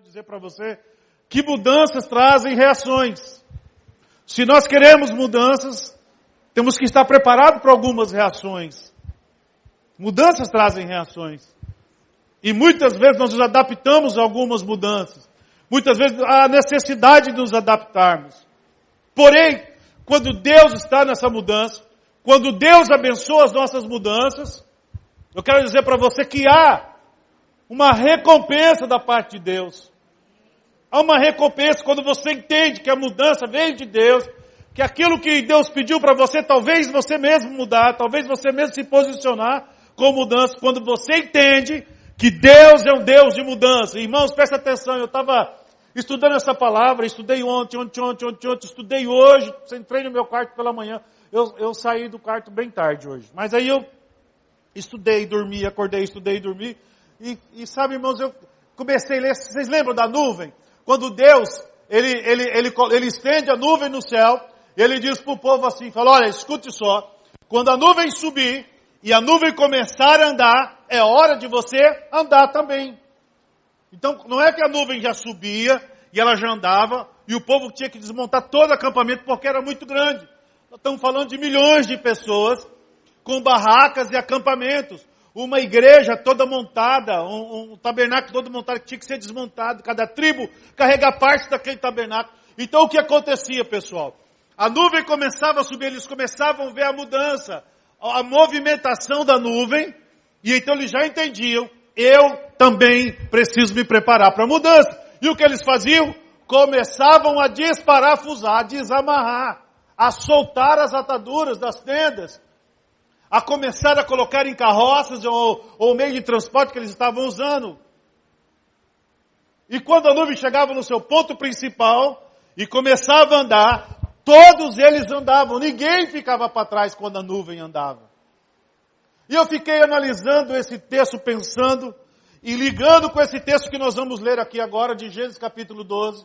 Dizer para você que mudanças trazem reações. Se nós queremos mudanças, temos que estar preparados para algumas reações. Mudanças trazem reações. E muitas vezes nós nos adaptamos a algumas mudanças. Muitas vezes há necessidade de nos adaptarmos. Porém, quando Deus está nessa mudança, quando Deus abençoa as nossas mudanças, eu quero dizer para você que há uma recompensa da parte de Deus. Há uma recompensa quando você entende que a mudança veio de Deus, que aquilo que Deus pediu para você, talvez você mesmo mudar, talvez você mesmo se posicionar com mudança, quando você entende que Deus é um Deus de mudança. Irmãos, presta atenção, eu estava estudando essa palavra, estudei ontem, estudei hoje, entrei no meu quarto pela manhã, eu saí do quarto bem tarde hoje, mas aí eu estudei, dormi, acordei, estudei e dormi, e sabe, irmãos, eu comecei a ler, vocês lembram da nuvem? Quando Deus, ele estende a nuvem no céu, ele diz para o povo assim, fala, olha, escute só, quando a nuvem subir e a nuvem começar a andar, é hora de você andar também. Então, não é que a nuvem já subia e ela já andava, e o povo tinha que desmontar todo o acampamento porque era muito grande. Nós estamos falando de milhões de pessoas com barracas e acampamentos. Uma igreja toda montada, um tabernáculo todo montado que tinha que ser desmontado, cada tribo carregar parte daquele tabernáculo. Então o que acontecia, pessoal? A nuvem começava a subir, eles começavam a ver a mudança, a movimentação da nuvem, e então eles já entendiam, eu também preciso me preparar para a mudança. E o que eles faziam? Começavam a desparafusar, a desamarrar, a soltar as ataduras das tendas, a começar a colocar em carroças ou meio de transporte que eles estavam usando. E quando a nuvem chegava no seu ponto principal e começava a andar, todos eles andavam, ninguém ficava para trás quando a nuvem andava. E eu fiquei analisando esse texto, pensando e ligando com esse texto que nós vamos ler aqui agora, de Gênesis capítulo 12,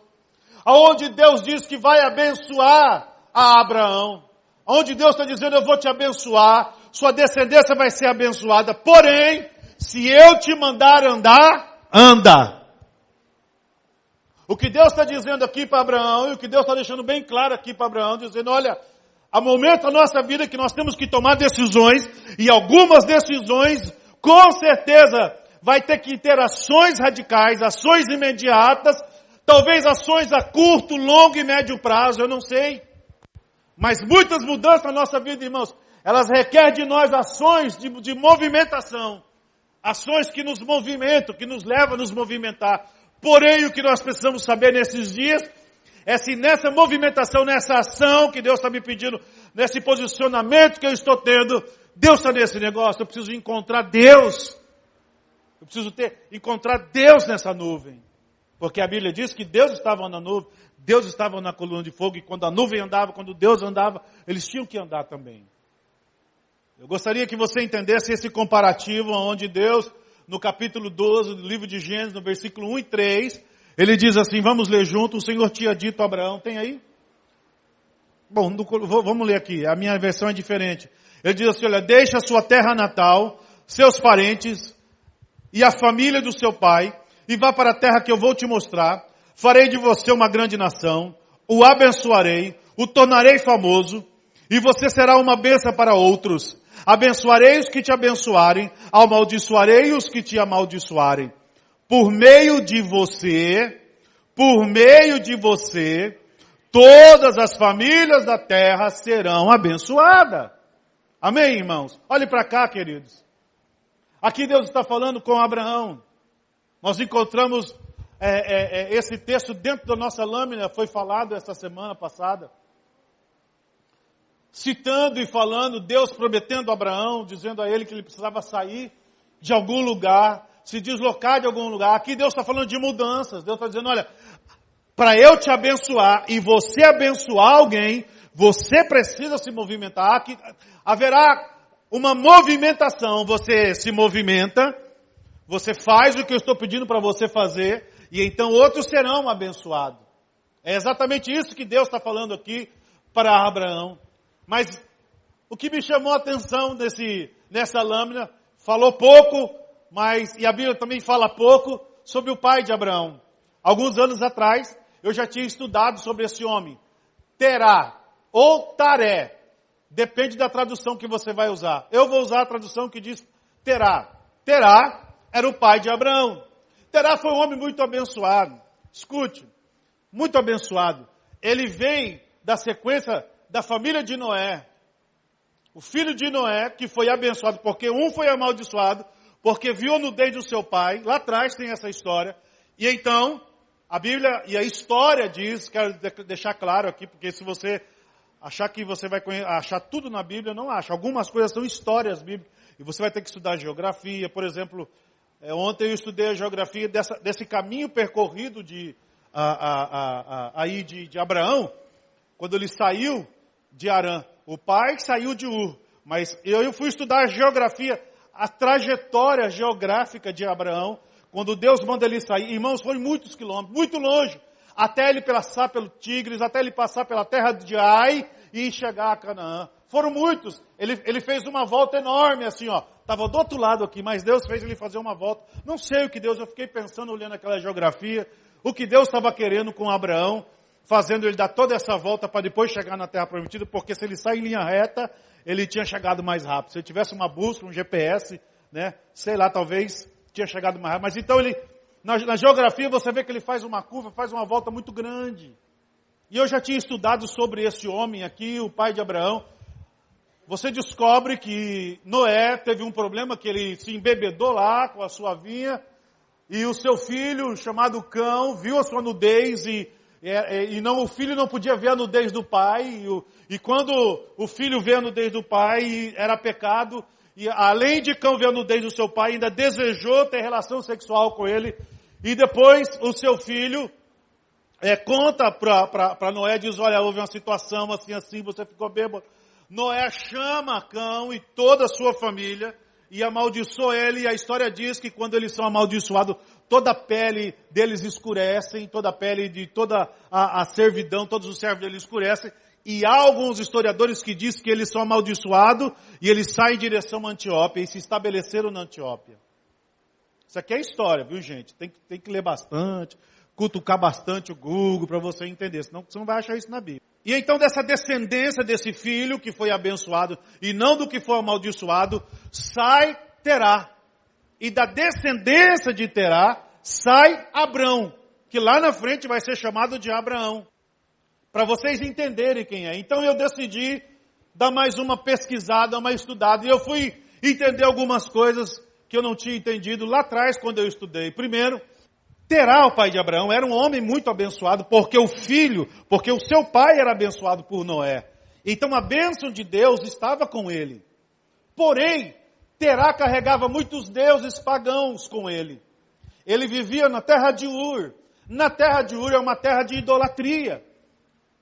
onde Deus diz que vai abençoar a Abraão, onde Deus está dizendo, eu vou te abençoar, sua descendência vai ser abençoada, porém, se eu te mandar andar, anda. O que Deus está dizendo aqui para Abraão, e o que Deus está deixando bem claro aqui para Abraão, dizendo, olha, há momentos na nossa vida que nós temos que tomar decisões, e algumas decisões, com certeza, vai ter que ter ações radicais, ações imediatas, talvez ações a curto, longo e médio prazo, eu não sei. Mas muitas mudanças na nossa vida, irmãos, elas requerem de nós ações de movimentação. Ações que nos movimentam, que nos levam a nos movimentar. Porém, o que nós precisamos saber nesses dias é se nessa movimentação, nessa ação que Deus está me pedindo, nesse posicionamento que eu estou tendo, Deus está nesse negócio. Eu preciso encontrar Deus. Eu preciso encontrar Deus nessa nuvem. Porque a Bíblia diz que Deus estava na nuvem, Deus estava na coluna de fogo, e quando a nuvem andava, quando Deus andava, eles tinham que andar também. Eu gostaria que você entendesse esse comparativo, onde Deus, no capítulo 12 do livro de Gênesis, no versículo 1 e 3, ele diz assim, vamos ler junto, o Senhor tinha dito a Abraão, tem aí? Bom, vamos ler aqui, a minha versão é diferente. Ele diz assim, olha, deixa a sua terra natal, seus parentes e a família do seu pai, e vá para a terra que eu vou te mostrar, farei de você uma grande nação, o abençoarei, o tornarei famoso, e você será uma bênção para outros. Abençoarei os que te abençoarem, amaldiçoarei os que te amaldiçoarem. Por meio de você, todas as famílias da terra serão abençoadas. Amém, irmãos? Olhe para cá, queridos. Aqui Deus está falando com Abraão. Nós encontramos esse texto dentro da nossa lâmina, foi falado essa semana passada. Citando e falando, Deus prometendo a Abraão, dizendo a ele que ele precisava sair de algum lugar, se deslocar de algum lugar. Aqui Deus está falando de mudanças. Deus está dizendo, olha, para eu te abençoar e você abençoar alguém, você precisa se movimentar. Aqui haverá uma movimentação. Você se movimenta, você faz o que eu estou pedindo para você fazer, e então outros serão abençoados. É exatamente isso que Deus está falando aqui para Abraão. Mas o que me chamou a atenção nessa lâmina, falou pouco, e a Bíblia também fala pouco sobre o pai de Abraão. Alguns anos atrás, eu já tinha estudado sobre esse homem. Terá ou Taré. Depende da tradução que você vai usar. Eu vou usar a tradução que diz Terá. Terá era o pai de Abraão. Terá foi um homem muito abençoado. Escute, muito abençoado. Ele vem da sequência da família de Noé. O filho de Noé, que foi abençoado, porque um foi amaldiçoado, porque viu a nudez do seu pai. Lá atrás tem essa história. E então, a Bíblia e a história diz, quero deixar claro aqui, porque se você achar que você vai achar tudo na Bíblia, não acha. Algumas coisas são histórias bíblicas. E você vai ter que estudar geografia. Por exemplo, ontem eu estudei a geografia desse caminho percorrido de Abraão, quando ele saiu de Harã. O pai saiu de Ur. Mas eu fui estudar a geografia, a trajetória geográfica de Abraão, quando Deus manda ele sair. Irmãos, foram muitos quilômetros, muito longe, até ele passar pelo Tigres, até ele passar pela terra de Ai e chegar a Canaã. Foram muitos. Ele fez uma volta enorme, assim, ó. Estava do outro lado aqui, mas Deus fez ele fazer uma volta. Não sei o que Deus, eu fiquei pensando, olhando aquela geografia, o que Deus estava querendo com Abraão, fazendo ele dar toda essa volta para depois chegar na terra prometida, porque se ele sai em linha reta, ele tinha chegado mais rápido. Se ele tivesse uma busca, um GPS, né, sei lá, talvez tinha chegado mais rápido. Mas então ele, na geografia, você vê que ele faz uma curva, faz uma volta muito grande. E eu já tinha estudado sobre esse homem aqui, o pai de Abraão. Você descobre que Noé teve um problema, que ele se embebedou lá com a sua vinha, e o seu filho, chamado Cão, viu a sua nudez, o filho não podia ver a nudez do pai, e quando o filho vê a nudez do pai, era pecado, e além de Cão ver a nudez do seu pai, ainda desejou ter relação sexual com ele, e depois o seu filho conta para Noé, diz, olha, houve uma situação assim, você ficou bêbado. Noé chama Cão e toda a sua família e amaldiçoa ele, e a história diz que quando eles são amaldiçoados, toda a pele deles escurece, toda a pele de toda a servidão, todos os servos deles escurecem, e há alguns historiadores que dizem que eles são amaldiçoados e eles saem em direção a Antióquia e se estabeleceram na Antióquia. Isso aqui é história, viu, gente? Tem que ler bastante, cutucar bastante o Google para você entender, senão você não vai achar isso na Bíblia. E então dessa descendência desse filho que foi abençoado e não do que foi amaldiçoado, sai Terá. E da descendência de Terá sai Abrão, que lá na frente vai ser chamado de Abraão. Para vocês entenderem quem é. Então eu decidi dar mais uma pesquisada, uma estudada, e eu fui entender algumas coisas que eu não tinha entendido lá atrás quando eu estudei. Primeiro, Terá, o pai de Abraão, era um homem muito abençoado, porque o seu pai era abençoado por Noé. Então a bênção de Deus estava com ele. Porém, Terá carregava muitos deuses pagãos com ele. Ele vivia na terra de Ur. Na terra de Ur é uma terra de idolatria.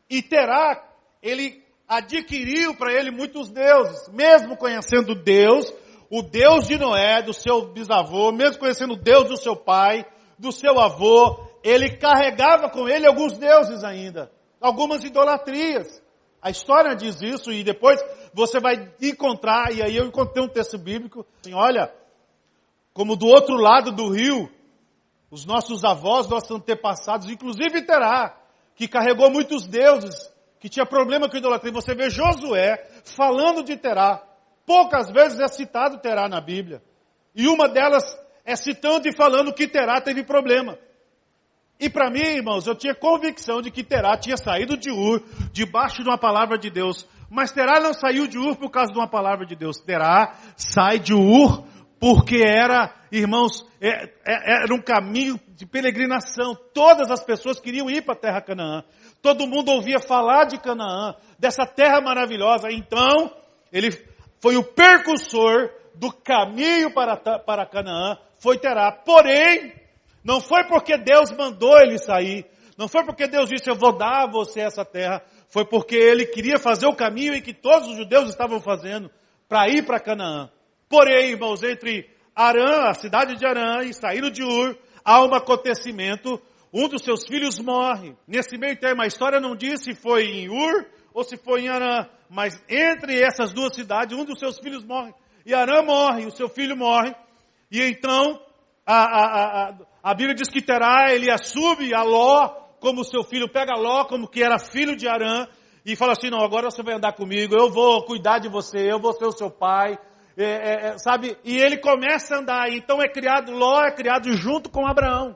E Terá, ele adquiriu para ele muitos deuses. Mesmo conhecendo Deus, o Deus de Noé, do seu bisavô, mesmo conhecendo o Deus do seu pai, do seu avô, ele carregava com ele alguns deuses ainda, algumas idolatrias. A história diz isso e depois você vai encontrar, e aí eu encontrei um texto bíblico, assim, olha, como do outro lado do rio, os nossos avós, nossos antepassados, inclusive Terá, que carregou muitos deuses, que tinha problema com idolatria. Você vê Josué falando de Terá. Poucas vezes é citado Terá na Bíblia. E uma delas é citando e falando que Terá teve problema. E para mim, irmãos, eu tinha convicção de que Terá tinha saído de Ur, debaixo de uma palavra de Deus. Mas Terá não saiu de Ur por causa de uma palavra de Deus. Terá sai de Ur porque era, irmãos, era um caminho de peregrinação. Todas as pessoas queriam ir para a terra Canaã. Todo mundo ouvia falar de Canaã, dessa terra maravilhosa. Então, ele foi o percursor do caminho para Canaã, foi Terá. Porém, não foi porque Deus mandou ele sair, não foi porque Deus disse, eu vou dar a você essa terra, foi porque ele queria fazer o caminho em que todos os judeus estavam fazendo, para ir para Canaã. Porém, irmãos, entre Harã, a cidade de Harã, e saíram de Ur, há um acontecimento, um dos seus filhos morre. Nesse meio termo, a história não diz se foi em Ur ou se foi em Harã. Mas entre essas duas cidades, um dos seus filhos morre. E Harã morre, o seu filho morre. E então, a Bíblia diz que Terá, ele assume a Ló como seu filho, pega Ló como que era filho de Harã, e fala assim, não, agora você vai andar comigo, eu vou cuidar de você, eu vou ser o seu pai, sabe? E ele começa a andar, então Ló é criado junto com Abraão,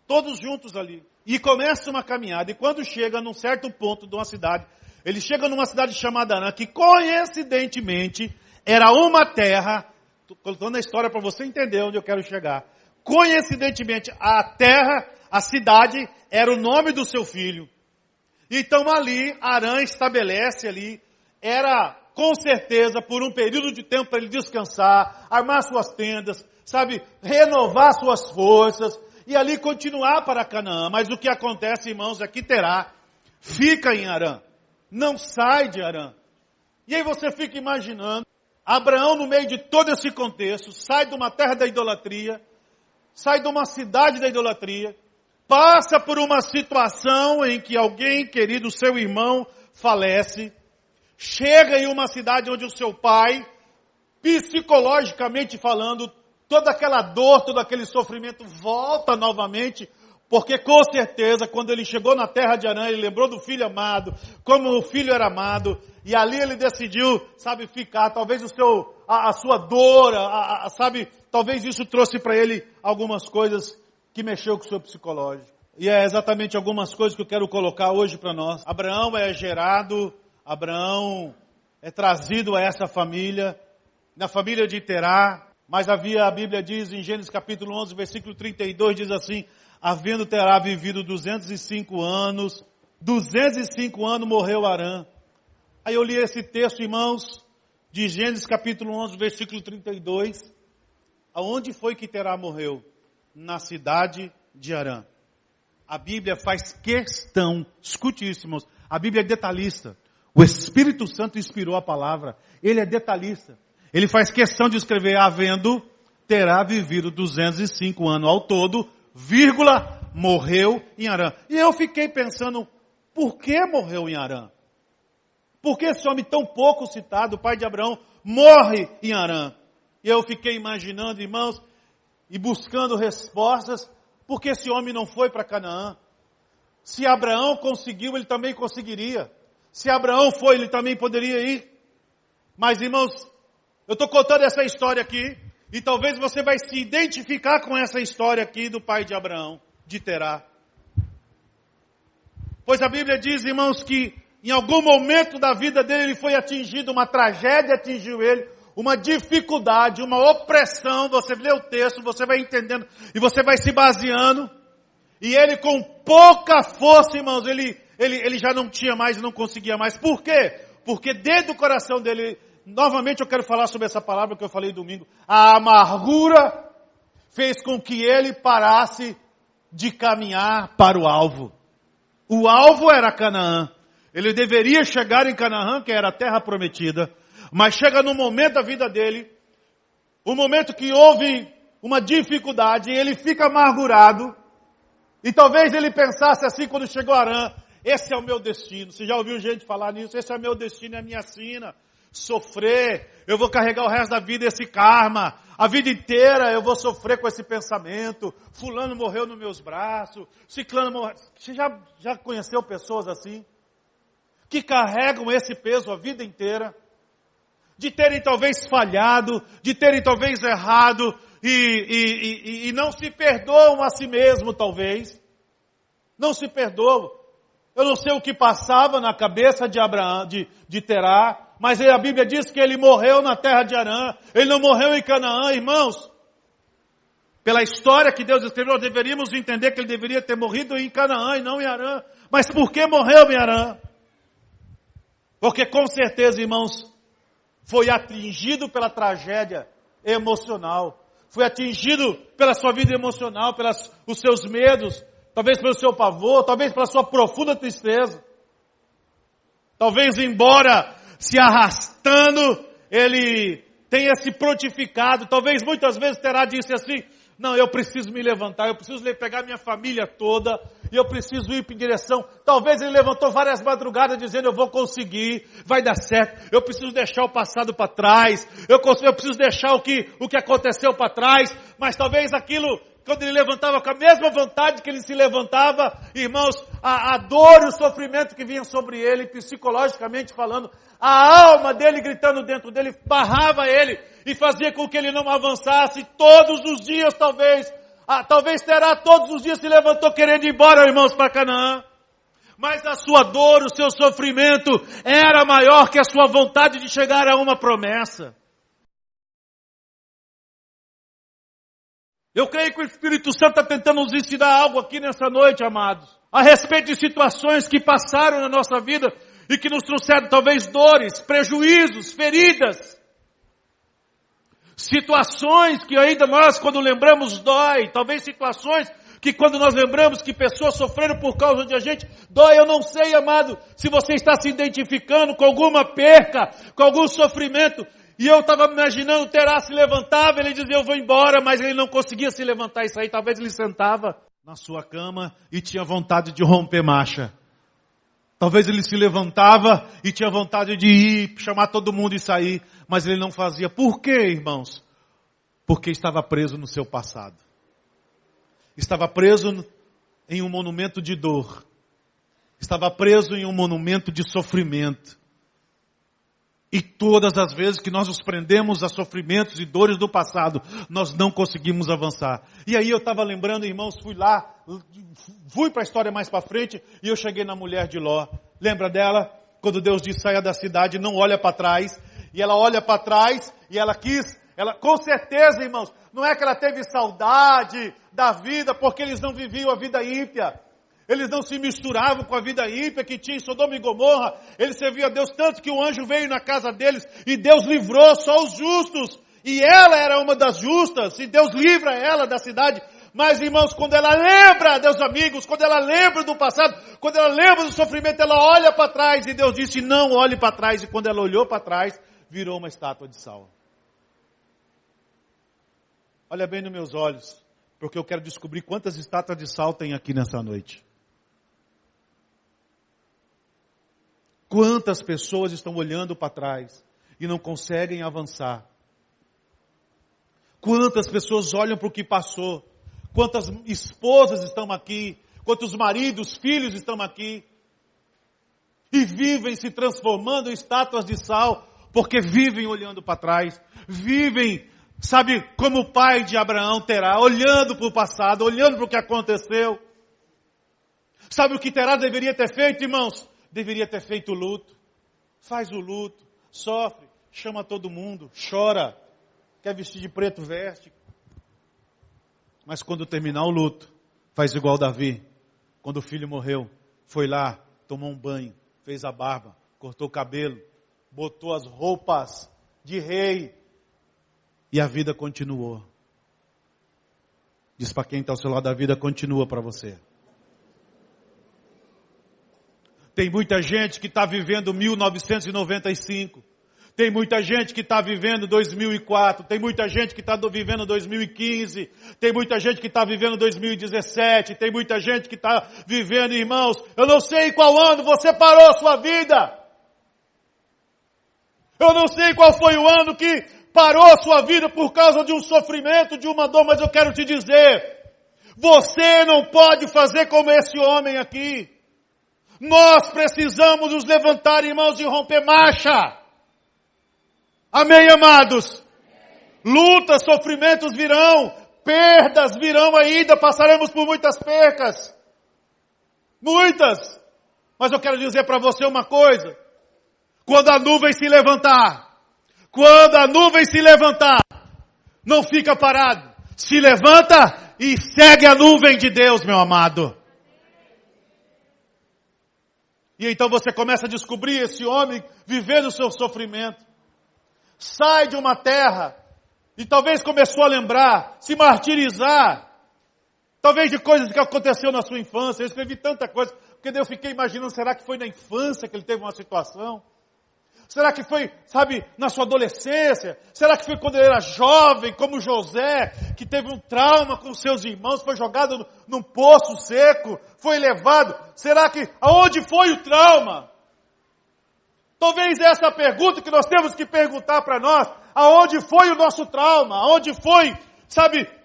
todos juntos ali. E começa uma caminhada, e quando chega num certo ponto de uma cidade, ele chega numa cidade chamada Harã, que coincidentemente era uma terra, estou contando a história para você entender onde eu quero chegar. Coincidentemente, a terra, a cidade, era o nome do seu filho. Então ali, Harã estabelece ali, era com certeza por um período de tempo para ele descansar, armar suas tendas, sabe, renovar suas forças, e ali continuar para Canaã. Mas o que acontece, irmãos, é que Terá fica em Harã, não sai de Harã. E aí você fica imaginando, Abraão no meio de todo esse contexto, sai de uma terra da idolatria, sai de uma cidade da idolatria, passa por uma situação em que alguém querido, seu irmão, falece, chega em uma cidade onde o seu pai, psicologicamente falando, toda aquela dor, todo aquele sofrimento volta novamente, porque com certeza quando ele chegou na terra de Harã, ele lembrou do filho amado, como o filho era amado, e ali ele decidiu, sabe, ficar, talvez a sua dor, sabe, talvez isso trouxe para ele algumas coisas que mexeu com o seu psicológico. E é exatamente algumas coisas que eu quero colocar hoje para nós. Abraão é gerado, Abraão é trazido a essa família, na família de Terá, mas a Bíblia diz em Gênesis capítulo 11, versículo 32, diz assim, havendo Terá vivido 205 anos morreu Harã. Aí eu li esse texto, irmãos, de Gênesis capítulo 11, versículo 32, aonde foi que Terá morreu? Na cidade de Harã. A Bíblia faz questão, escute isso, irmãos, a Bíblia é detalhista. O Espírito Santo inspirou a palavra, ele é detalhista. Ele faz questão de escrever, havendo Terá vivido 205 anos ao todo, vírgula, morreu em Harã. E eu fiquei pensando, por que morreu em Harã? Por que esse homem tão pouco citado, o pai de Abraão, morre em Harã? E eu fiquei imaginando, irmãos, e buscando respostas, por que esse homem não foi para Canaã? Se Abraão conseguiu, ele também conseguiria. Se Abraão foi, ele também poderia ir. Mas, irmãos, eu estou contando essa história aqui, e talvez você vai se identificar com essa história aqui do pai de Abraão, de Terá. Pois a Bíblia diz, irmãos, que em algum momento da vida dele ele foi atingido, uma tragédia atingiu ele, uma dificuldade, uma opressão. Você lê o texto, você vai entendendo, e você vai se baseando, e ele com pouca força, irmãos, ele já não tinha mais, não conseguia mais. Por quê? Porque dentro do coração dele, novamente eu quero falar sobre essa palavra que eu falei domingo, a amargura fez com que ele parasse de caminhar para o alvo. O alvo era Canaã. Ele deveria chegar em Canaã, que era a terra prometida, mas chega no momento da vida dele, um momento que houve uma dificuldade, e ele fica amargurado, e talvez ele pensasse assim quando chegou a Harã, esse é o meu destino. Você já ouviu gente falar nisso? Esse é o meu destino, é a minha sina. Sofrer, eu vou carregar o resto da vida esse karma, a vida inteira eu vou sofrer com esse pensamento, fulano morreu nos meus braços, ciclano morreu. Você já conheceu pessoas assim? Que carregam esse peso a vida inteira? De terem talvez falhado, de terem talvez errado, e não se perdoam a si mesmo talvez. Não se perdoam. Eu não sei o que passava na cabeça de Abraão, de Terá, mas a Bíblia diz que ele morreu na terra de Harã, ele não morreu em Canaã, irmãos. Pela história que Deus escreveu, nós deveríamos entender que ele deveria ter morrido em Canaã e não em Harã. Mas por que morreu em Harã? Porque com certeza, irmãos, foi atingido pela tragédia emocional, foi atingido pela sua vida emocional, pelos seus medos, talvez pelo seu pavor, talvez pela sua profunda tristeza. Talvez, embora se arrastando, ele tenha se prontificado. Talvez muitas vezes Terá disse assim, não, eu preciso me levantar, eu preciso pegar minha família toda, e eu preciso ir em direção. Talvez ele levantou várias madrugadas dizendo, eu vou conseguir, vai dar certo. Eu preciso deixar o passado para trás. Eu preciso deixar o que aconteceu para trás. Mas talvez aquilo, quando ele levantava com a mesma vontade que ele se levantava, irmãos, a dor e o sofrimento que vinha sobre ele, psicologicamente falando, a alma dele gritando dentro dele, barrava ele e fazia com que ele não avançasse todos os dias, talvez Terá todos os dias se levantou querendo ir embora, irmãos, para Canaã. Mas a sua dor, o seu sofrimento era maior que a sua vontade de chegar a uma promessa. Eu creio que o Espírito Santo está tentando nos ensinar algo aqui nessa noite, amados. A respeito de situações que passaram na nossa vida e que nos trouxeram talvez dores, prejuízos, feridas. Situações que ainda nós, quando lembramos, dói. Talvez situações que quando nós lembramos que pessoas sofreram por causa de a gente, dói. Eu não sei, amado, se você está se identificando com alguma perca, com algum sofrimento. E eu estava imaginando, Terá se levantava, ele dizia, eu vou embora, mas ele não conseguia se levantar e sair. Talvez ele sentava na sua cama e tinha vontade de romper marcha. Talvez ele se levantava e tinha vontade de ir, chamar todo mundo e sair, mas ele não fazia. Por quê, irmãos? Porque estava preso no seu passado. Estava preso em um monumento de dor. Estava preso em um monumento de sofrimento. E todas as vezes que nós nos prendemos a sofrimentos e dores do passado, nós não conseguimos avançar. E aí eu estava lembrando, irmãos, fui para a história mais para frente, e eu cheguei na mulher de Ló. Lembra dela? Quando Deus disse, saia da cidade, não olha para trás. E ela olha para trás, e ela com certeza, irmãos, não é que ela teve saudade da vida, porque eles não viviam a vida ímpia. Eles não se misturavam com a vida ímpia que tinha em Sodoma e Gomorra. Eles serviam a Deus tanto que o anjo veio na casa deles e Deus livrou só os justos. E ela era uma das justas e Deus livra ela da cidade. Mas, irmãos, quando ela lembra, meus amigos, quando ela lembra do passado, quando ela lembra do sofrimento, ela olha para trás e Deus disse, não olhe para trás. E quando ela olhou para trás, virou uma estátua de sal. Olha bem nos meus olhos, porque eu quero descobrir quantas estátuas de sal tem aqui nessa noite. Quantas pessoas estão olhando para trás e não conseguem avançar? Quantas pessoas olham para o que passou? Quantas esposas estão aqui? Quantos maridos, filhos estão aqui? E vivem se transformando em estátuas de sal, porque vivem olhando para trás. Vivem, sabe, como o pai de Abraão Terá, olhando para o passado, olhando para o que aconteceu. Sabe o que Terá deveria ter feito, irmãos? Deveria ter feito o luto. Faz o luto, sofre, chama todo mundo, chora. Quer vestir de preto, veste. Mas quando terminar o luto, faz igual Davi. Quando o filho morreu, foi lá, tomou um banho, fez a barba, cortou o cabelo, botou as roupas de rei. E a vida continuou. Diz para quem está ao seu lado, a vida continua para você. Tem muita gente que está vivendo 1995. Tem muita gente que está vivendo 2004. Tem muita gente que está vivendo 2015. Tem muita gente que está vivendo 2017. Tem muita gente que está vivendo, irmãos, eu não sei qual ano você parou a sua vida. Eu não sei qual foi o ano que parou a sua vida por causa de um sofrimento, de uma dor, mas eu quero te dizer, você não pode fazer como esse homem aqui. Nós precisamos nos levantar, irmãos, e romper marcha. Amém, amados? Lutas, sofrimentos virão, perdas virão ainda, passaremos por muitas percas. Muitas. Mas eu quero dizer para você uma coisa. Quando a nuvem se levantar, não fica parado. Se levanta e segue a nuvem de Deus, meu amado. E então você começa a descobrir esse homem vivendo o seu sofrimento. Sai de uma terra e talvez começou a lembrar, se martirizar. Talvez de coisas que aconteceu na sua infância. Eu escrevi tanta coisa, porque daí eu fiquei imaginando, será que foi na infância que ele teve uma situação? Será que foi, na sua adolescência? Será que foi quando ele era jovem, como José, que teve um trauma com seus irmãos, foi jogado num poço seco, foi levado? Será que, aonde foi o trauma? Talvez essa é a pergunta que nós temos que perguntar para nós. Aonde foi o nosso trauma? Aonde foi,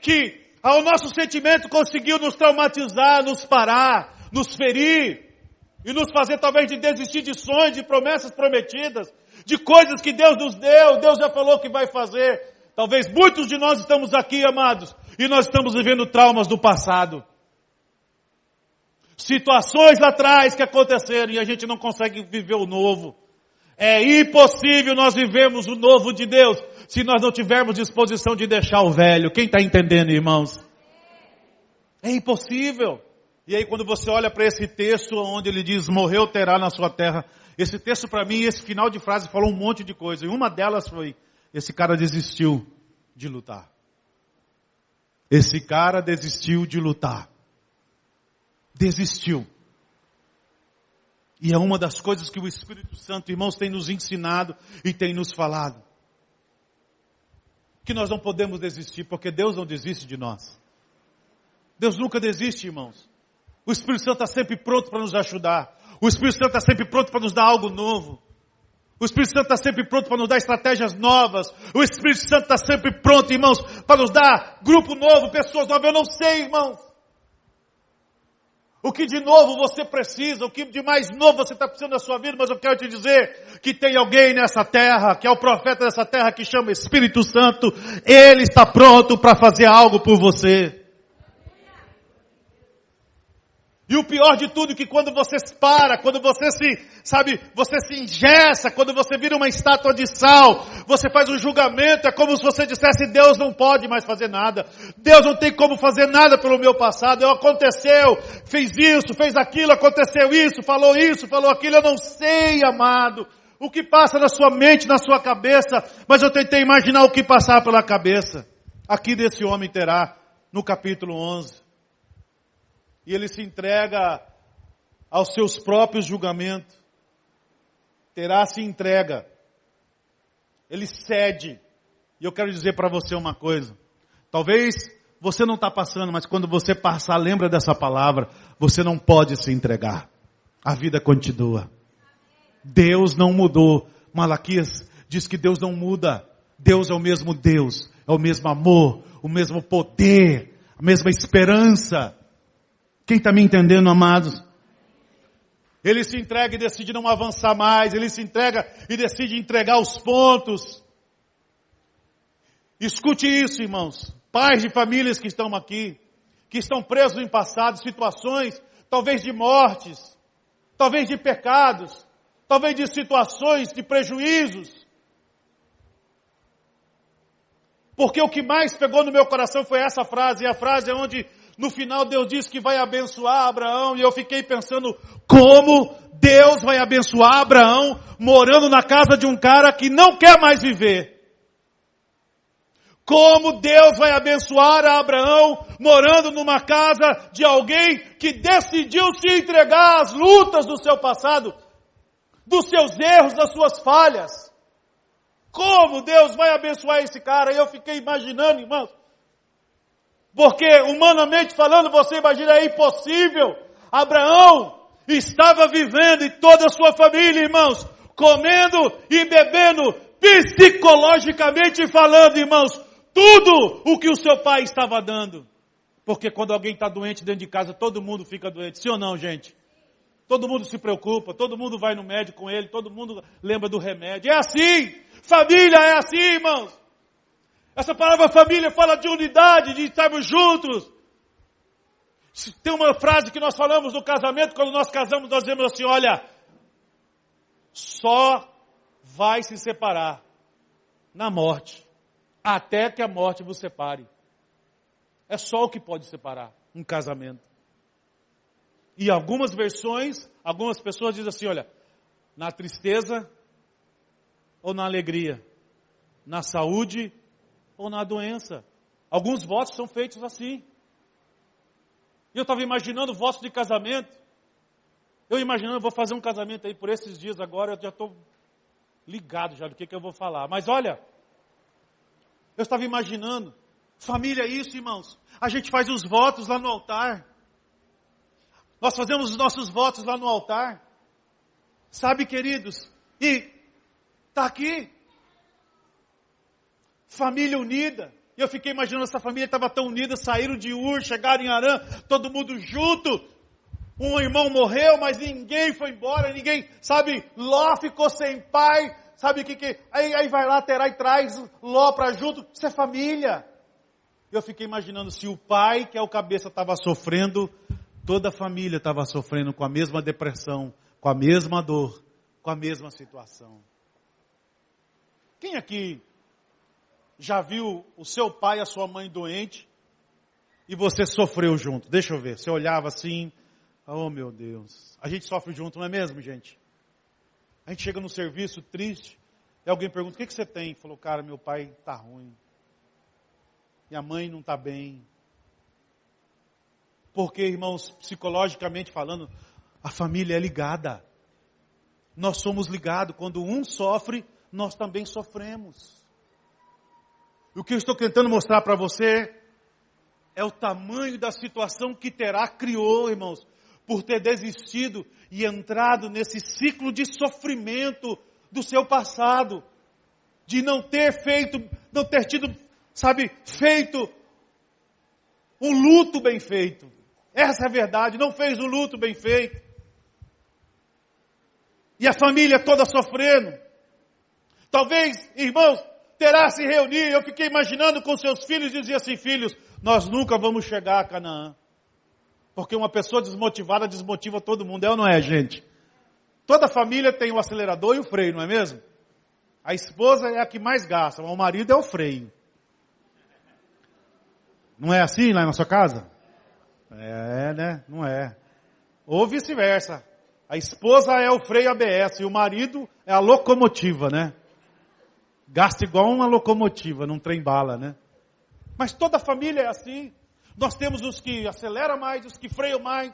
que o nosso sentimento conseguiu nos traumatizar, nos parar, nos ferir, e nos fazer talvez de desistir de sonhos, de promessas prometidas, de coisas que Deus nos deu, Deus já falou que vai fazer. Talvez muitos de nós estamos aqui, amados, e nós estamos vivendo traumas do passado. Situações lá atrás que aconteceram e a gente não consegue viver o novo. É impossível nós vivermos o novo de Deus se nós não tivermos disposição de deixar o velho. Quem está entendendo, irmãos? É impossível. E aí quando você olha para esse texto onde ele diz, morreu terá na sua terra. Esse texto para mim, esse final de frase falou um monte de coisa. E uma delas foi, esse cara desistiu de lutar. Esse cara desistiu de lutar. Desistiu. E é uma das coisas que o Espírito Santo, irmãos, tem nos ensinado e tem nos falado. Que nós não podemos desistir, porque Deus não desiste de nós. Deus nunca desiste, irmãos. O Espírito Santo está sempre pronto para nos ajudar. O Espírito Santo está sempre pronto para nos dar algo novo. O Espírito Santo está sempre pronto para nos dar estratégias novas. O Espírito Santo está sempre pronto, irmãos, para nos dar grupo novo, pessoas novas. Eu não sei, irmãos, o que de novo você precisa, o que de mais novo você está precisando na sua vida, mas eu quero te dizer que tem alguém nessa terra, que é o profeta dessa terra, que chama Espírito Santo. Ele está pronto para fazer algo por você. E o pior de tudo é que quando você para, quando você você se engessa, quando você vira uma estátua de sal, você faz um julgamento, é como se você dissesse, Deus não pode mais fazer nada. Deus não tem como fazer nada pelo meu passado. Aconteceu, fez isso, fez aquilo, aconteceu isso, falou aquilo. Eu não sei, amado, o que passa na sua mente, na sua cabeça, mas eu tentei imaginar o que passar pela cabeça. Aqui desse homem terá, no capítulo 11. E ele se entrega aos seus próprios julgamentos. Terá se entrega. Ele cede. E eu quero dizer para você uma coisa. Talvez você não está passando, mas quando você passar, lembra dessa palavra. Você não pode se entregar. A vida continua. Deus não mudou. Malaquias diz que Deus não muda. Deus é o mesmo Deus. É o mesmo amor. O mesmo poder. A mesma esperança. Quem está me entendendo, amados? Ele se entrega e decide não avançar mais. Ele se entrega e decide entregar os pontos. Escute isso, irmãos. Pais de famílias que estão aqui, que estão presos em passados, situações, talvez de mortes, talvez de pecados, talvez de situações de prejuízos. Porque o que mais pegou no meu coração foi essa frase, e a frase é onde no final Deus diz que vai abençoar Abraão, e eu fiquei pensando, como Deus vai abençoar Abraão morando na casa de um cara que não quer mais viver? Como Deus vai abençoar a Abraão morando numa casa de alguém que decidiu se entregar às lutas do seu passado, dos seus erros, das suas falhas? Como Deus vai abençoar esse cara? E eu fiquei imaginando, irmãos, porque humanamente falando, você imagina, é impossível. Abraão estava vivendo e toda a sua família, irmãos, comendo e bebendo, psicologicamente falando, irmãos, tudo o que o seu pai estava dando. Porque quando alguém está doente dentro de casa, todo mundo fica doente. Sim ou não, gente? Todo mundo se preocupa, todo mundo vai no médico com ele, todo mundo lembra do remédio. É assim, família é assim, irmãos. Essa palavra família fala de unidade, de estarmos juntos. Tem uma frase que nós falamos no casamento, quando nós casamos, nós dizemos assim, olha, só vai se separar na morte, até que a morte vos separe. É só o que pode separar um casamento. E algumas versões, algumas pessoas dizem assim, olha, na tristeza ou na alegria, na saúde ou na doença. Alguns votos são feitos assim. E eu estava imaginando votos de casamento. Eu vou fazer um casamento aí por esses dias agora, eu já estou ligado já do que eu vou falar. Mas olha, eu estava imaginando, família é isso, irmãos. A gente faz os votos lá no altar. Nós fazemos os nossos votos lá no altar. Sabe, queridos? E está aqui. Família unida. E eu fiquei imaginando, essa família estava tão unida, saíram de Ur, chegaram em Arã, todo mundo junto. Um irmão morreu, mas ninguém foi embora, ninguém, sabe, Ló ficou sem pai, sabe o que aí vai lá, Terá e traz Ló para junto, isso é família. Eu fiquei imaginando, se o pai, que é o cabeça, estava sofrendo, toda a família estava sofrendo com a mesma depressão, com a mesma dor, com a mesma situação. Quem aqui já viu o seu pai e a sua mãe doente e você sofreu junto? Deixa eu ver, você olhava assim, oh meu Deus, a gente sofre junto, não é mesmo, gente? A gente chega no serviço triste, e alguém pergunta, o que você tem? Falou, cara, meu pai está ruim, minha mãe não está bem. Porque, irmãos, psicologicamente falando, a família é ligada. Nós somos ligados, quando um sofre, nós também sofremos. O que eu estou tentando mostrar para você é o tamanho da situação que Terá criou, irmãos, por ter desistido e entrado nesse ciclo de sofrimento do seu passado, de não ter tido, sabe, feito um luto bem feito. Essa é a verdade, não fez o luto bem feito. E a família toda sofrendo. Talvez, irmãos, Terá se reunir, eu fiquei imaginando com seus filhos, dizia assim, filhos, nós nunca vamos chegar a Canaã. Porque uma pessoa desmotivada desmotiva todo mundo, é ou não é, gente? Toda família tem o acelerador e o freio, não é mesmo? A esposa é a que mais gasta, mas o marido é o freio. Não é assim lá na sua casa? É, né? Não é. Ou vice-versa. A esposa é o freio ABS e o marido é a locomotiva, né? Gasta igual uma locomotiva, num trem-bala, né? Mas toda família é assim. Nós temos os que aceleram mais, os que freiam mais.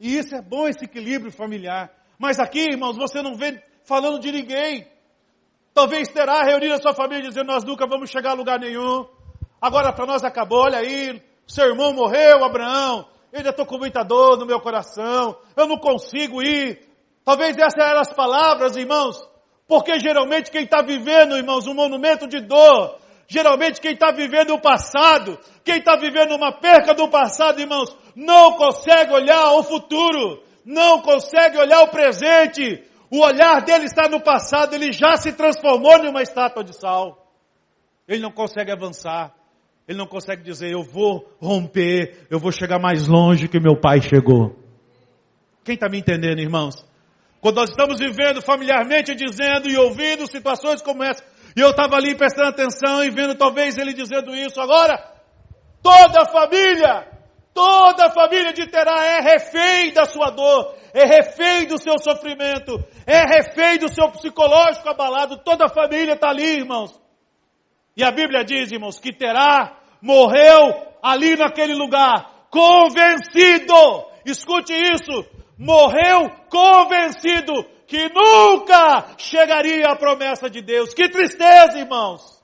E isso é bom, esse equilíbrio familiar. Mas aqui, irmãos, você não vê falando de ninguém. Talvez Terá reunir a sua família dizendo, nós nunca vamos chegar a lugar nenhum. Agora para nós acabou, olha aí, seu irmão morreu, Abraão. Eu já estou com muita dor no meu coração. Eu não consigo ir. Talvez essas eram as palavras, irmãos. Porque geralmente quem está vivendo, irmãos, um monumento de dor, geralmente quem está vivendo o passado, quem está vivendo uma perca do passado, irmãos, não consegue olhar o futuro, não consegue olhar o presente. O olhar dele está no passado, ele já se transformou em uma estátua de sal. Ele não consegue avançar, ele não consegue dizer, eu vou romper, eu vou chegar mais longe que meu pai chegou. Quem está me entendendo, irmãos? Quando nós estamos vivendo familiarmente, dizendo e ouvindo situações como essa, e eu estava ali prestando atenção e vendo talvez ele dizendo isso, agora, toda a família de Terá é refém da sua dor, é refém do seu sofrimento, é refém do seu psicológico abalado, toda a família está ali, irmãos. E a Bíblia diz, irmãos, que Terá morreu ali naquele lugar, convencido, escute isso, morreu convencido que nunca chegaria à promessa de Deus. Que tristeza, irmãos.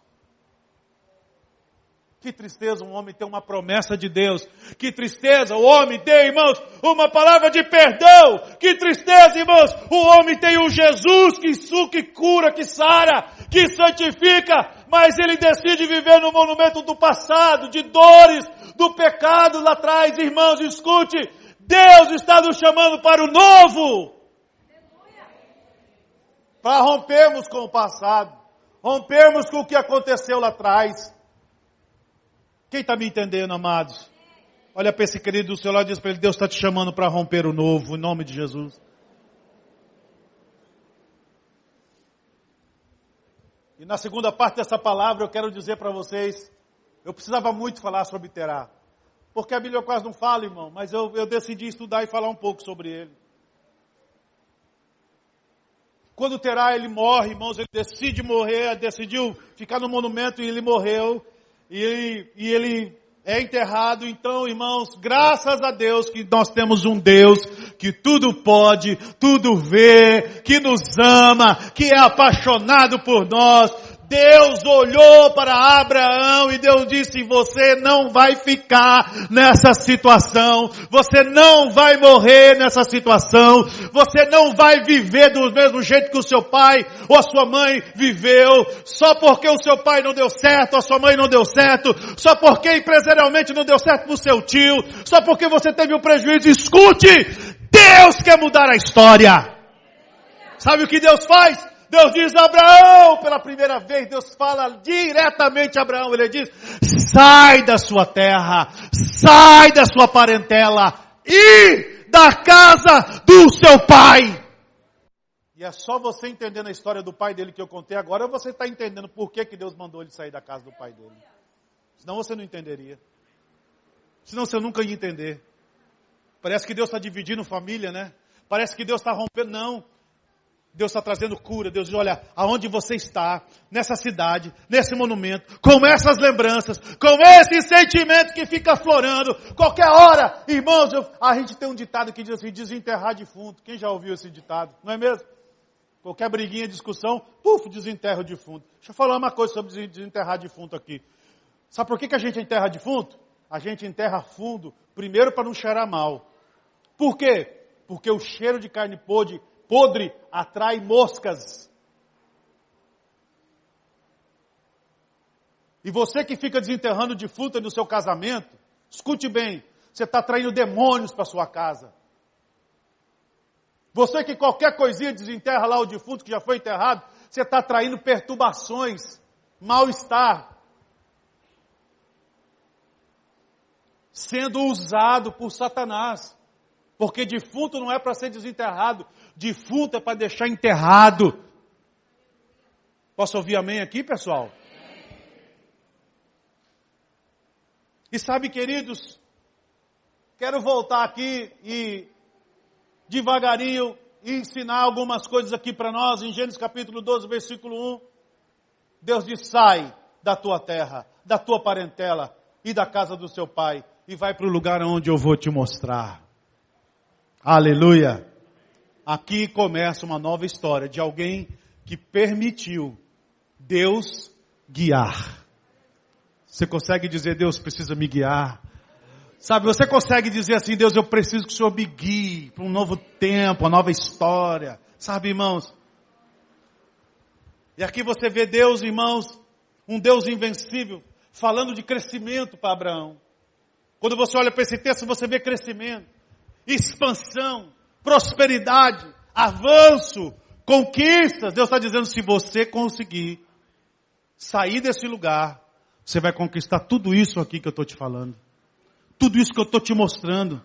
Que tristeza um homem ter uma promessa de Deus. Que tristeza o homem ter, irmãos, uma palavra de perdão. Que tristeza, irmãos, o homem tem um Jesus que cura, que sara, que santifica, mas ele decide viver no monumento do passado, de dores, do pecado lá atrás. Irmãos, escute, Deus está nos chamando para o novo. Para rompermos com o passado. Rompermos com o que aconteceu lá atrás. Quem está me entendendo, amados? Olha para esse querido do seu lado e diz para ele, Deus está te chamando para romper o novo, em nome de Jesus. E na segunda parte dessa palavra eu quero dizer para vocês, eu precisava muito falar sobre Terá. Porque a Bíblia quase não fala, irmão, mas eu decidi estudar e falar um pouco sobre ele. Quando Terá ele morre, irmãos, ele decide morrer, decidiu ficar no monumento e ele morreu. E ele é enterrado. Então, irmãos, graças a Deus que nós temos um Deus que tudo pode, tudo vê, que nos ama, que é apaixonado por nós. Deus olhou para Abraão e Deus disse: você não vai ficar nessa situação, você não vai morrer nessa situação, você não vai viver do mesmo jeito que o seu pai ou a sua mãe viveu, só porque o seu pai não deu certo, a sua mãe não deu certo, só porque empresarialmente não deu certo pro seu tio, só porque você teve um prejuízo. Escute, Deus quer mudar a história. Sabe o que Deus faz? Deus diz a Abraão, pela primeira vez, Deus fala diretamente a Abraão, Ele diz: sai da sua terra, sai da sua parentela e da casa do seu pai. E é só você entendendo a história do pai dele que eu contei agora, você está entendendo por que Deus mandou ele sair da casa do pai dele. Senão você não entenderia. Senão você nunca ia entender. Parece que Deus está dividindo família, né? Parece que Deus está rompendo. Não. Deus está trazendo cura. Deus diz: olha, aonde você está, nessa cidade, nesse monumento, com essas lembranças, com esses sentimentos que fica aflorando, qualquer hora, irmãos, a gente tem um ditado que diz assim: desenterrar defunto. Quem já ouviu esse ditado? Não é mesmo? Qualquer briguinha, discussão, desenterra o defunto. Deixa eu falar uma coisa sobre desenterrar defunto aqui. Sabe por que a gente enterra defunto? A gente enterra fundo, primeiro para não cheirar mal. Por quê? Porque o cheiro de carne podre atrai moscas. E você que fica desenterrando defunto no seu casamento, escute bem, você está atraindo demônios para sua casa. Você que qualquer coisinha desenterra lá o defunto que já foi enterrado, você está atraindo perturbações, mal-estar. Sendo usado por Satanás. Porque defunto não é para ser desenterrado, defunto é para deixar enterrado. Posso ouvir amém aqui, pessoal? E sabe, queridos, quero voltar aqui e devagarinho ensinar algumas coisas aqui para nós. Em Gênesis capítulo 12, versículo 1, Deus diz: sai da tua terra, da tua parentela e da casa do seu pai e vai para o lugar onde eu vou te mostrar. Aleluia! Aqui começa uma nova história de alguém que permitiu Deus guiar. Você consegue dizer: Deus precisa me guiar? Sabe, você consegue dizer assim: Deus, eu preciso que o Senhor me guie para um novo tempo, uma nova história. Sabe, irmãos? E aqui você vê Deus, irmãos, um Deus invencível, falando de crescimento para Abraão. Quando você olha para esse texto, você vê crescimento, expansão, prosperidade, avanço, conquistas. Deus está dizendo: se você conseguir sair desse lugar, você vai conquistar tudo isso aqui que eu estou te falando. Tudo isso que eu estou te mostrando.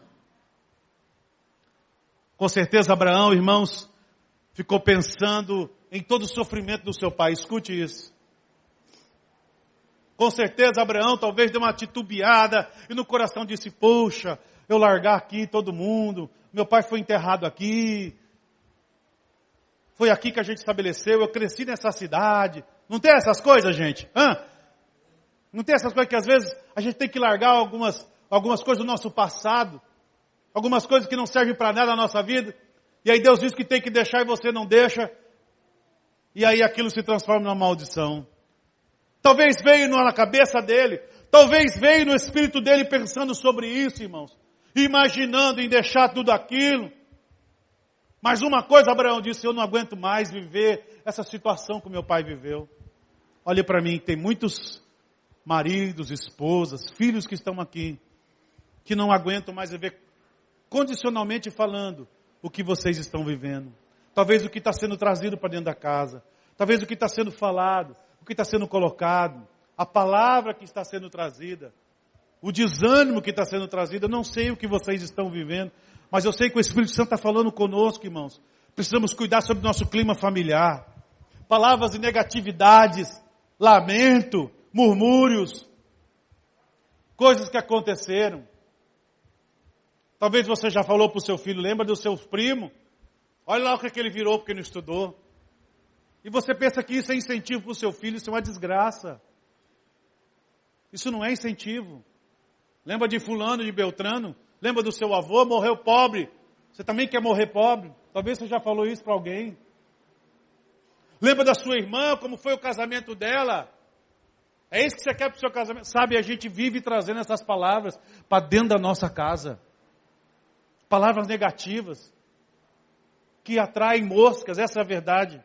Com certeza Abraão, irmãos, ficou pensando em todo o sofrimento do seu pai. Escute isso. Com certeza Abraão talvez deu uma titubeada e no coração disse: poxa, eu largar aqui todo mundo, meu pai foi enterrado aqui, foi aqui que a gente estabeleceu, eu cresci nessa cidade. Não tem essas coisas, gente? Não tem essas coisas que às vezes a gente tem que largar algumas coisas do nosso passado, algumas coisas que não servem para nada na nossa vida, e aí Deus diz que tem que deixar e você não deixa, e aí aquilo se transforma numa maldição. Talvez veio na cabeça dele, talvez veio no espírito dele pensando sobre isso, irmãos, imaginando em deixar tudo aquilo. Mas uma coisa Abraão disse: eu não aguento mais viver essa situação que meu pai viveu. Olha para mim, tem muitos maridos, esposas, filhos que estão aqui, que não aguentam mais viver, condicionalmente falando, o que vocês estão vivendo. Talvez o que está sendo trazido para dentro da casa, talvez o que está sendo falado, o que está sendo colocado, a palavra que está sendo trazida, o desânimo que está sendo trazido. Eu não sei o que vocês estão vivendo, mas eu sei que o Espírito Santo está falando conosco, irmãos. Precisamos cuidar sobre o nosso clima familiar. Palavras de negatividades, lamento, murmúrios, coisas que aconteceram. Talvez você já falou para o seu filho: lembra do seu primo? Olha lá o que ele virou porque não estudou. E você pensa que isso é incentivo para o seu filho. Isso é uma desgraça. Isso não é incentivo. Lembra de fulano, de Beltrano? Lembra do seu avô, morreu pobre? Você também quer morrer pobre? Talvez você já falou isso para alguém. Lembra da sua irmã, como foi o casamento dela? É isso que você quer para o seu casamento? Sabe, a gente vive trazendo essas palavras para dentro da nossa casa. Palavras negativas, que atraem moscas, essa é a verdade.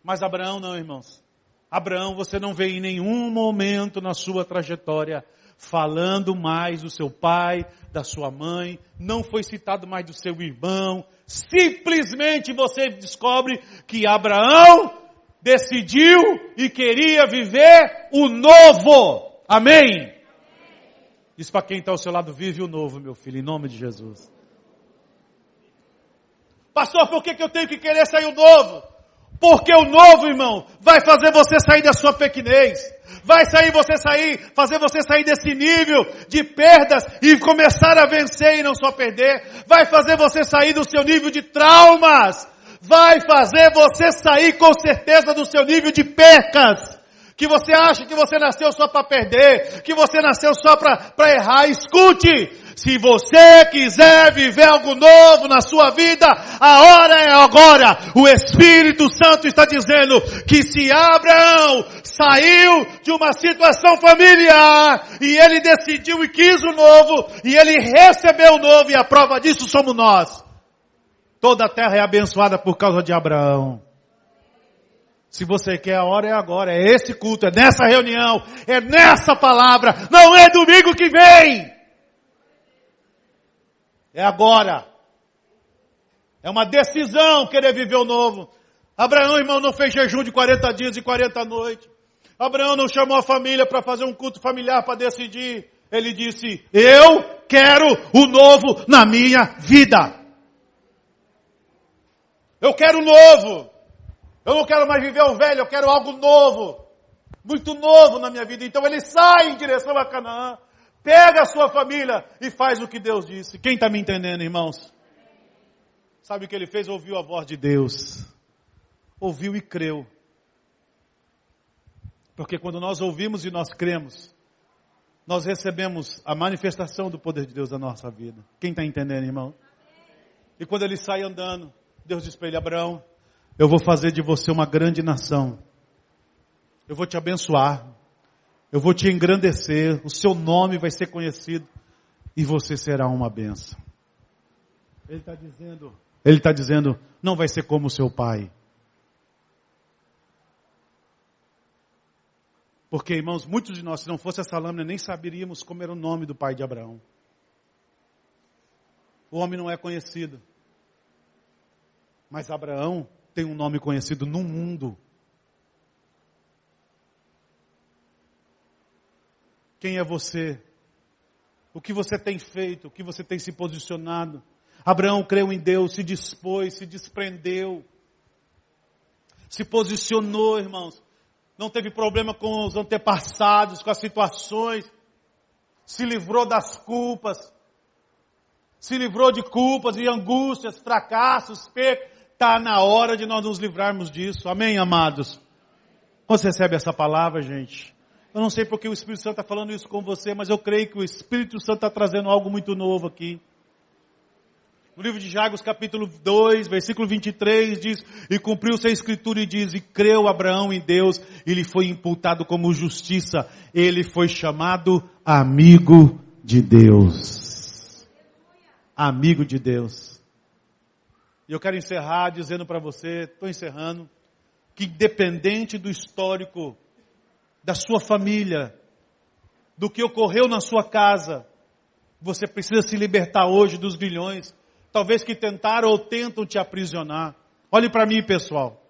Mas Abraão não, irmãos. Abraão, você não vê em nenhum momento na sua trajetória falando mais do seu pai, da sua mãe, não foi citado mais do seu irmão. Simplesmente você descobre que Abraão decidiu e queria viver o novo. Amém? Diz para quem está ao seu lado, vive o novo, meu filho, em nome de Jesus. Pastor, por que eu tenho que querer sair o novo? Porque o novo, irmão, vai fazer você sair da sua pequenez. Vai fazer você sair desse nível de perdas e começar a vencer e não só perder. Vai fazer você sair do seu nível de traumas. Vai fazer você sair com certeza do seu nível de percas. Que você acha que você nasceu só para perder, que você nasceu só para errar. Escute, se você quiser viver algo novo na sua vida, a hora é agora. O Espírito Santo está dizendo que se Abraão saiu de uma situação familiar, e ele decidiu e quis o novo, e ele recebeu o novo, e a prova disso somos nós. Toda a terra é abençoada por causa de Abraão. Se você quer, a hora é agora, é esse culto, é nessa reunião, é nessa palavra, não é domingo que vem. É agora. É uma decisão querer viver o novo. Abraão, irmão, não fez jejum de 40 dias e 40 noites. Abraão não chamou a família para fazer um culto familiar para decidir. Ele disse, eu quero o novo na minha vida. Eu quero o novo. Eu não quero mais viver o velho, eu quero algo novo. Muito novo na minha vida. Então ele sai em direção a Canaã. Pega a sua família e faz o que Deus disse. Quem está me entendendo, irmãos? Sabe o que ele fez? Ouviu a voz de Deus. Ouviu e creu. Porque quando nós ouvimos e nós cremos, nós recebemos a manifestação do poder de Deus na nossa vida. Quem está entendendo, irmão? E quando ele sai andando, Deus diz para ele, Abraão, eu vou fazer de você uma grande nação. Eu vou te abençoar. Eu vou te engrandecer. O seu nome vai ser conhecido. E você será uma bênção. Ele está dizendo, não vai ser como o seu pai. Porque, irmãos, muitos de nós, se não fosse essa lâmina, nem saberíamos como era o nome do pai de Abraão. O homem não é conhecido. Mas Abraão tem um nome conhecido no mundo. Quem é você? O que você tem feito? O que você tem se posicionado? Abraão creu em Deus, se dispôs, se desprendeu. Se posicionou, irmãos. Não teve problema com os antepassados, com as situações. Se livrou das culpas. Se livrou de culpas e angústias, fracassos, percas. Está na hora de nós nos livrarmos disso. Amém, amados? Você recebe essa palavra, gente? Eu não sei porque o Espírito Santo está falando isso com você, mas eu creio que o Espírito Santo está trazendo algo muito novo aqui. No livro de Jagos, capítulo 2, versículo 23, diz, e cumpriu-se a escritura e diz, e creu Abraão em Deus, e lhe foi imputado como justiça. Ele foi chamado amigo de Deus. Amigo de Deus. E eu quero encerrar dizendo para você, estou encerrando, que independente do histórico, da sua família, do que ocorreu na sua casa, você precisa se libertar hoje dos grilhões, talvez que tentaram ou tentam te aprisionar. Olhe para mim, pessoal.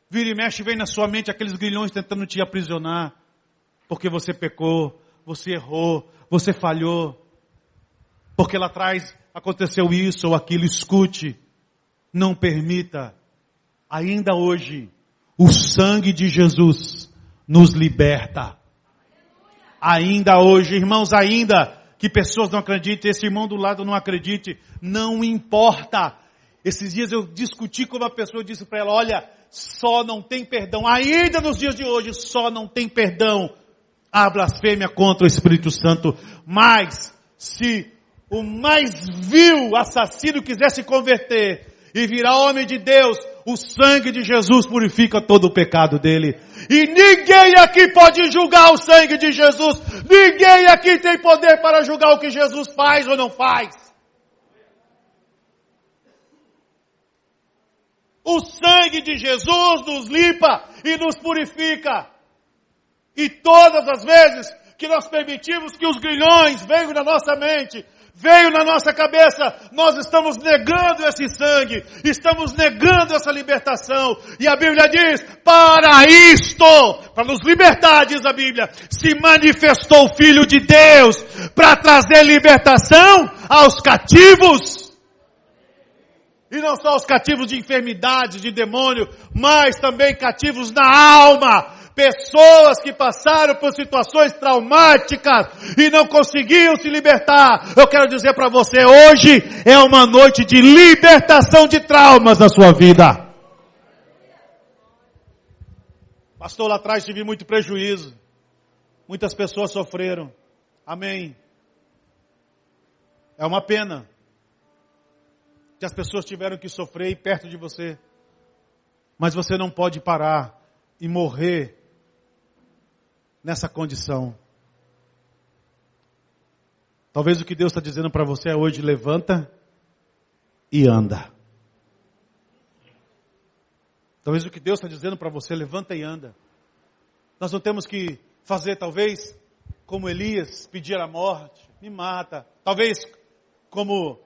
Vira e mexe, vem na sua mente aqueles grilhões tentando te aprisionar, porque você pecou, você errou, você falhou. Porque lá atrás aconteceu isso ou aquilo. Escute, não permita. Ainda hoje, o sangue de Jesus nos liberta. Ainda hoje, irmãos, ainda que pessoas não acreditem, esse irmão do lado não acredite, não importa. Esses dias eu discuti com uma pessoa e disse para ela, olha, só não tem perdão. Ainda nos dias de hoje, só não tem perdão há blasfêmia contra o Espírito Santo. Mas, se o mais vil assassino quiser se converter e virar homem de Deus, o sangue de Jesus purifica todo o pecado dele. E ninguém aqui pode julgar o sangue de Jesus. Ninguém aqui tem poder para julgar o que Jesus faz ou não faz. O sangue de Jesus nos limpa e nos purifica. E todas as vezes que nós permitimos que os grilhões venham na nossa mente, veio na nossa cabeça, nós estamos negando esse sangue, estamos negando essa libertação. E a Bíblia diz, para isto, para nos libertar, diz a Bíblia, se manifestou o Filho de Deus, para trazer libertação aos cativos. E não só os cativos de enfermidades, de demônio, mas também cativos na alma. Pessoas que passaram por situações traumáticas e não conseguiam se libertar. Eu quero dizer para você, hoje é uma noite de libertação de traumas na sua vida. Pastor, lá atrás tive muito prejuízo. Muitas pessoas sofreram. Amém. É uma pena que as pessoas tiveram que sofrer aí perto de você. Mas você não pode parar e morrer nessa condição. Talvez o que Deus está dizendo para você é hoje, levanta e anda. Talvez o que Deus está dizendo para você, levanta e anda. Nós não temos que fazer, talvez, como Elias, pedir a morte, me mata. Talvez, como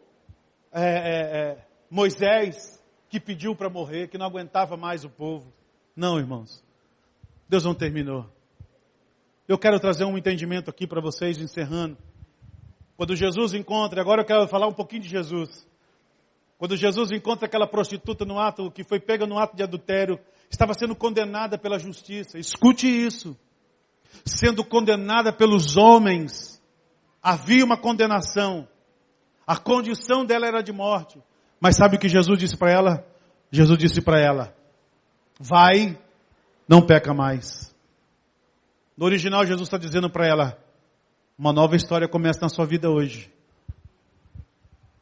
Moisés, que pediu para morrer, que não aguentava mais o povo. Não, irmãos. Deus não terminou. Eu quero trazer um entendimento aqui para vocês, encerrando. Quando Jesus encontra, agora eu quero falar um pouquinho de Jesus. Quando Jesus encontra aquela prostituta no ato, que foi pega no ato de adultério, estava sendo condenada pela justiça. Escute isso. Sendo condenada pelos homens. Havia uma condenação. A condição dela era de morte. Mas sabe o que Jesus disse para ela? Jesus disse para ela, vai, não peca mais. No original, Jesus está dizendo para ela, uma nova história começa na sua vida hoje.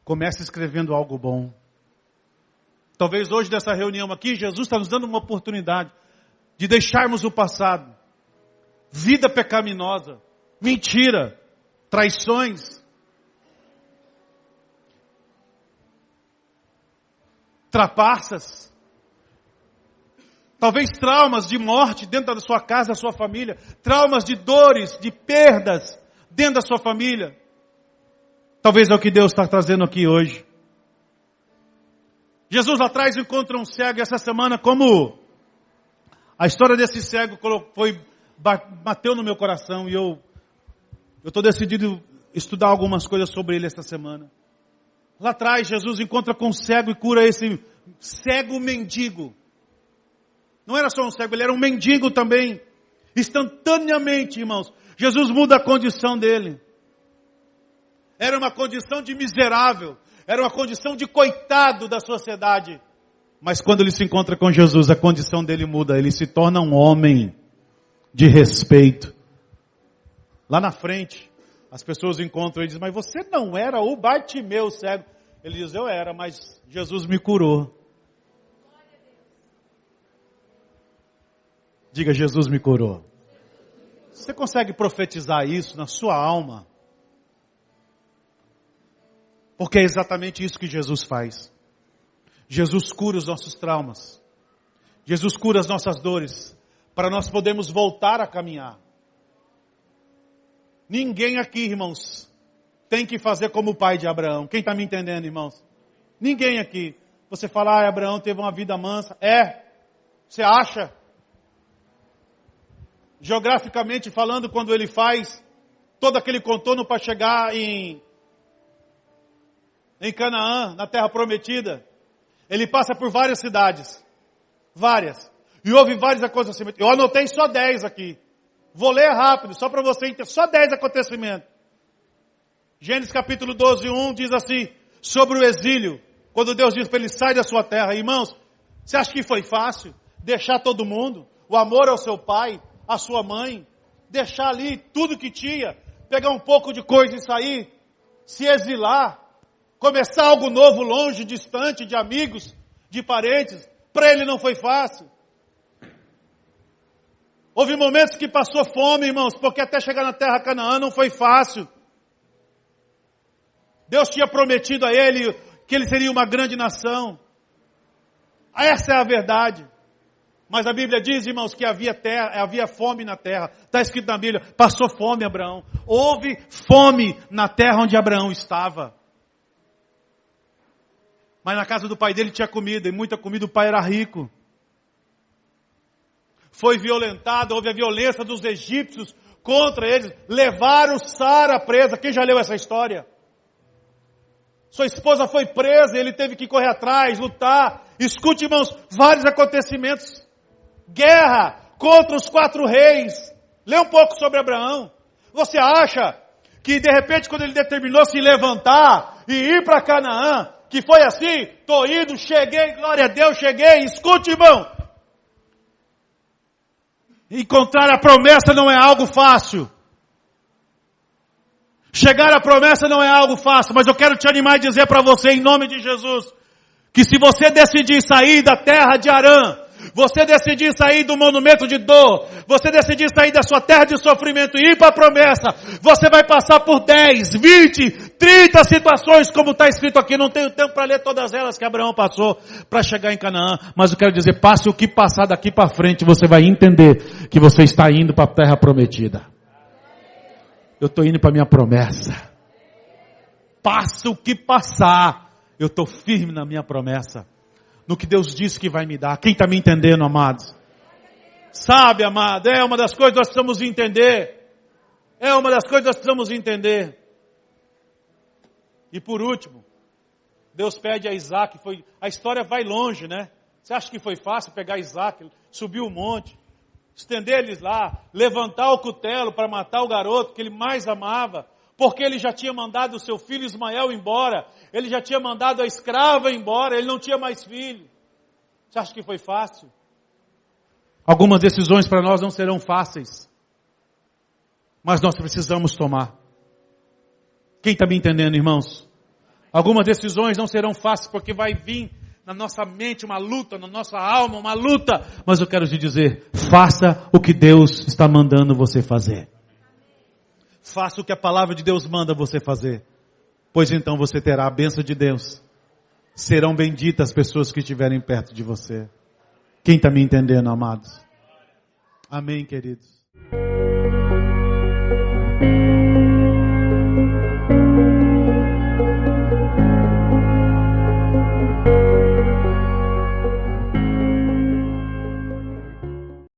Comece escrevendo algo bom. Talvez hoje dessa reunião aqui, Jesus está nos dando uma oportunidade de deixarmos o passado. Vida pecaminosa, mentira, traições, trapaças, talvez traumas de morte dentro da sua casa, da sua família, traumas de dores, de perdas dentro da sua família. Talvez é o que Deus está trazendo aqui hoje. Jesus lá atrás encontra um cego, e essa semana, como a história desse cego bateu no meu coração, e eu estou decidido estudar algumas coisas sobre ele essa semana. Lá atrás, Jesus encontra com um cego e cura esse cego mendigo. Não era só um cego, ele era um mendigo também. Instantaneamente, irmãos, Jesus muda a condição dele. Era uma condição de miserável. Era uma condição de coitado da sociedade. Mas quando ele se encontra com Jesus, a condição dele muda. Ele se torna um homem de respeito. Lá na frente, as pessoas encontram e dizem, mas você não era o Bartimeu cego. Ele diz, eu era, mas Jesus me curou. Diga, Jesus me curou. Você consegue profetizar isso na sua alma? Porque é exatamente isso que Jesus faz. Jesus cura os nossos traumas. Jesus cura as nossas dores. Para nós podermos voltar a caminhar. Ninguém aqui, irmãos, tem que fazer como o pai de Abraão. Quem está me entendendo, irmãos? Ninguém aqui. Você fala, Abraão teve uma vida mansa. Você acha? Geograficamente falando, quando ele faz todo aquele contorno para chegar em Canaã, na terra prometida, ele passa por várias cidades. Várias. E houve vários acontecimentos. Eu anotei só 10 aqui. Vou ler rápido, só para você entender. Só 10 acontecimentos. Gênesis capítulo 12, 1 diz assim, sobre o exílio, quando Deus diz para ele, sai da sua terra. Irmãos, você acha que foi fácil deixar todo mundo? O amor ao seu pai, à sua mãe, deixar ali tudo que tinha, pegar um pouco de coisa e sair, se exilar, começar algo novo, longe, distante de amigos, de parentes. Para ele não foi fácil. Houve momentos que passou fome, irmãos, porque até chegar na terra Canaã não foi fácil. Deus tinha prometido a ele que ele seria uma grande nação. Essa é a verdade. Mas a Bíblia diz, irmãos, que havia fome na terra. Está escrito na Bíblia, passou fome Abraão. Houve fome na terra onde Abraão estava. Mas na casa do pai dele tinha comida, e muita comida, o pai era rico. Foi violentado, houve a violência dos egípcios contra eles. Levaram Sara presa. Quem já leu essa história? Sua esposa foi presa, ele teve que correr atrás, lutar. Escute, irmãos, vários acontecimentos. Guerra contra os 4 reis. Lê um pouco sobre Abraão. Você acha que de repente quando ele determinou se levantar e ir para Canaã, que foi assim? Estou indo, cheguei, glória a Deus, cheguei. Escute, irmão. Encontrar a promessa não é algo fácil. Chegar à promessa não é algo fácil, mas eu quero te animar e dizer para você, em nome de Jesus, que se você decidir sair da terra de Harã, você decidir sair do monumento de dor, você decidir sair da sua terra de sofrimento e ir para a promessa, você vai passar por 10, 20, 30 situações, como está escrito aqui. Não tenho tempo para ler todas elas que Abraão passou para chegar em Canaã, mas eu quero dizer, passe o que passar daqui para frente, você vai entender que você está indo para a terra prometida. Eu estou indo para a minha promessa. Passa o que passar, eu estou firme na minha promessa, no que Deus disse que vai me dar. Quem está me entendendo, amados? Sabe, amado, é uma das coisas que nós precisamos entender. É uma das coisas que nós precisamos entender. E por último, Deus pede a Isaac, a história vai longe, né? Você acha que foi fácil pegar Isaac, subir o monte, estender eles lá, levantar o cutelo para matar o garoto que ele mais amava, porque ele já tinha mandado o seu filho Ismael embora, ele já tinha mandado a escrava embora, ele não tinha mais filho. Você acha que foi fácil? Algumas decisões para nós não serão fáceis, mas nós precisamos tomar. Quem está me entendendo, irmãos? Algumas decisões não serão fáceis, porque vai vir na nossa mente uma luta, na nossa alma uma luta, mas eu quero te dizer, faça o que Deus está mandando você fazer. Faça o que a palavra de Deus manda você fazer, pois então você terá a bênção de Deus. Serão benditas as pessoas que estiverem perto de você. Quem está me entendendo, amados? Amém, queridos?